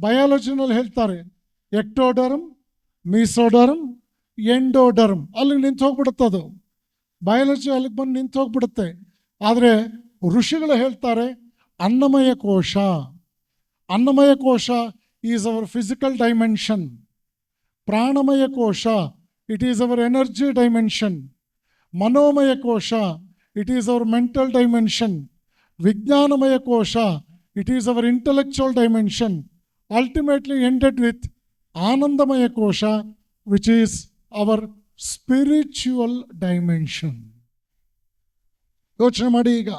ಬಯಾಲಜಿನಲ್ಲಿ ಹೇಳ್ತಾರೆ ectoderm, ಮೀಸೋಡರ್ಮ್, endoderm. ಅಲ್ಲಿಗೆ ನಿಂತು ಹೋಗ್ಬಿಡುತ್ತೆ ಅದು. ಬಯಾಲಜಿ ಅಲ್ಲಿಗೆ ಬಂದು ನಿಂತು ಹೋಗ್ಬಿಡುತ್ತೆ. ಆದರೆ ಋಷಿಗಳು ಹೇಳ್ತಾರೆ ಅನ್ನಮಯ ಕೋಶ. ಅನ್ನಮಯ ಕೋಶ ಈಸ್ ಅವರ್ ಫಿಸಿಕಲ್ ಡೈಮೆನ್ಷನ್. ಪ್ರಾಣಮಯ ಕೋಶ it is our energy dimension. ಮನೋಮಯ ಕೋಶ it is our mental dimension. ವಿಜ್ಞಾನಮಯ ಕೋಶ it is our intellectual dimension. Ultimately ended with ಆನಂದಮಯ ಕೋಶ which is our spiritual dimension. ಯೋಚನೆ ಮಾಡಿ, ಈಗ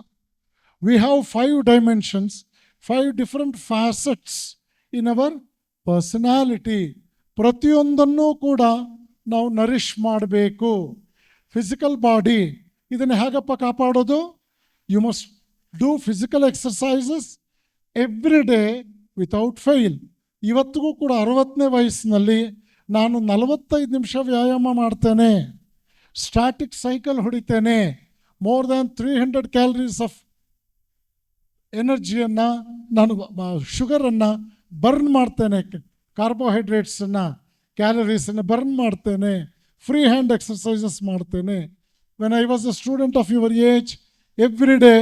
we have 5 dimensions, 5 different facets in our personality. ಪ್ರತಿಯೊಂದನ್ನು ಕೂಡ ನಾವು ನರಿಷ್ ಮಾಡಬೇಕು. ಫಿಸಿಕಲ್ ಬಾಡಿ ಇದನ್ನು ಹೇಗಪ್ಪ ಕಾಪಾಡೋದು? You must do physical exercises every day without fail. ಇವತ್ತಿಗೂ ಕೂಡ 60ನೇ ವಯಸ್ಸಿನಲ್ಲಿ ನಾನು 45 ನಿಮಿಷ ವ್ಯಾಯಾಮ ಮಾಡ್ತೇನೆ, ಸ್ಟ್ಯಾಟಿಕ್ ಸೈಕಲ್ ಹೊಡಿತೇನೆ, ಮೋರ್ ದ್ಯಾನ್ 300 ಕ್ಯಾಲರೀಸ್ ಆಫ್ ಎನರ್ಜಿಯನ್ನು ನಾನು ಶುಗರನ್ನು ಬರ್ನ್ ಮಾಡ್ತೇನೆ, ಕಾರ್ಬೋಹೈಡ್ರೇಟ್ಸನ್ನು ಕ್ಯಾಲರೀಸನ್ನು ಬರ್ನ್ ಮಾಡ್ತೇನೆ, ಫ್ರೀ ಹ್ಯಾಂಡ್ ಎಕ್ಸರ್ಸೈಸಸ್ ಮಾಡ್ತೇನೆ. When I was a student of your age, every day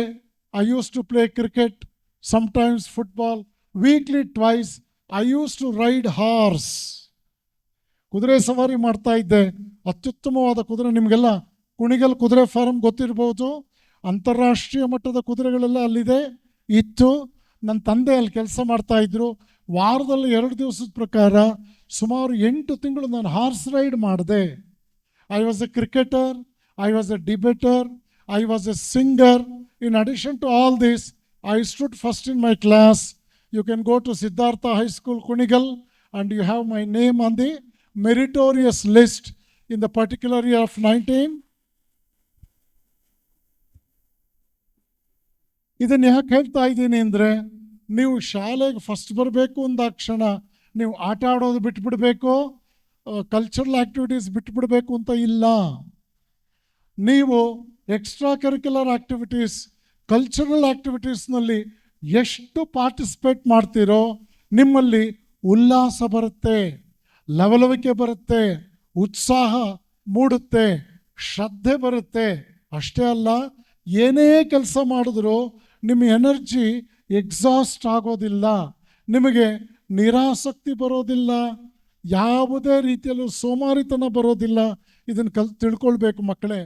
I use to play cricket, sometimes football, weekly twice I used to ride horse. ಕುದುರೆ ಸವಾರಿ ಮಾಡ್ತಾ ಇದ್ದೆ. ಅತ್ಯುತ್ತಮವಾದ ಕುದುರೆ, ನಿಮಗೆಲ್ಲ ಕುಣಿಗಲ್ ಕುದುರೆ ಫಾರ್ಮ್ ಗೊತ್ತಿರ್ಬೋದು. ಅಂತಾರಾಷ್ಟ್ರೀಯ ಮಟ್ಟದ ಕುದುರೆಗಳೆಲ್ಲ ಅಲ್ಲಿದೆ ಇತ್ತು. ನನ್ನ ತಂದೆ ಅಲ್ಲಿ ಕೆಲಸ ಮಾಡ್ತಾಯಿದ್ರು. ವಾರದಲ್ಲಿ 2 ದಿವಸದ ಪ್ರಕಾರ ಸುಮಾರು 8 ತಿಂಗಳು ನಾನು ಹಾರ್ಸ್ ರೈಡ್ ಮಾಡಿದೆ. I was a cricketer, I was a debater, I was a singer. In addition to all this, I stood first in my class. You can go to Siddhartha High School, Kunigal, and you have my name on the meritorious list in the particular year of 19. ಇದನ್ನು ಯಾಕೆ ಹೇಳ್ತಾ ಇದ್ದೀನಿ ಅಂದರೆ, ನೀವು ಶಾಲೆಗೆ first ಬರಬೇಕು ಅಂದಾಕ್ಷಣ ನೀವು ಆಟ ಆಡೋದು ಬಿಟ್ಬಿಡಬೇಕು, ಕಲ್ಚರಲ್ ಆ್ಯಕ್ಟಿವಿಟೀಸ್ ಬಿಟ್ಬಿಡಬೇಕು ಅಂತ ಇಲ್ಲ. ನೀವು ಎಕ್ಸ್ಟ್ರಾ ಕರಿಕ್ಯುಲರ್ ಆ್ಯಕ್ಟಿವಿಟೀಸ್, ಕಲ್ಚರಲ್ ಆ್ಯಕ್ಟಿವಿಟೀಸ್ನಲ್ಲಿ ಎಷ್ಟು ಪಾರ್ಟಿಸಿಪೇಟ್ ಮಾಡ್ತೀರೋ ನಿಮ್ಮಲ್ಲಿ ಉಲ್ಲಾಸ ಬರುತ್ತೆ, ಲವಲವಿಕೆ ಬರುತ್ತೆ, ಉತ್ಸಾಹ ಮೂಡುತ್ತೆ, ಶ್ರದ್ಧೆ ಬರುತ್ತೆ. ಅಷ್ಟೇ ಅಲ್ಲ, ಏನೇ ಕೆಲಸ ಮಾಡಿದ್ರೂ ನಿಮ್ಮ ಎನರ್ಜಿ ಎಕ್ಸಾಸ್ಟ್ ಆಗೋದಿಲ್ಲ, ನಿಮಗೆ ನಿರಾಸಕ್ತಿ ಬರೋದಿಲ್ಲ, ಯಾವುದೇ ರೀತಿಯಲ್ಲೂ ಸೋಮಾರಿತನ ಬರೋದಿಲ್ಲ. ಇದನ್ನು ತಿಳ್ಕೊಳ್ಬೇಕು ಮಕ್ಕಳೇ.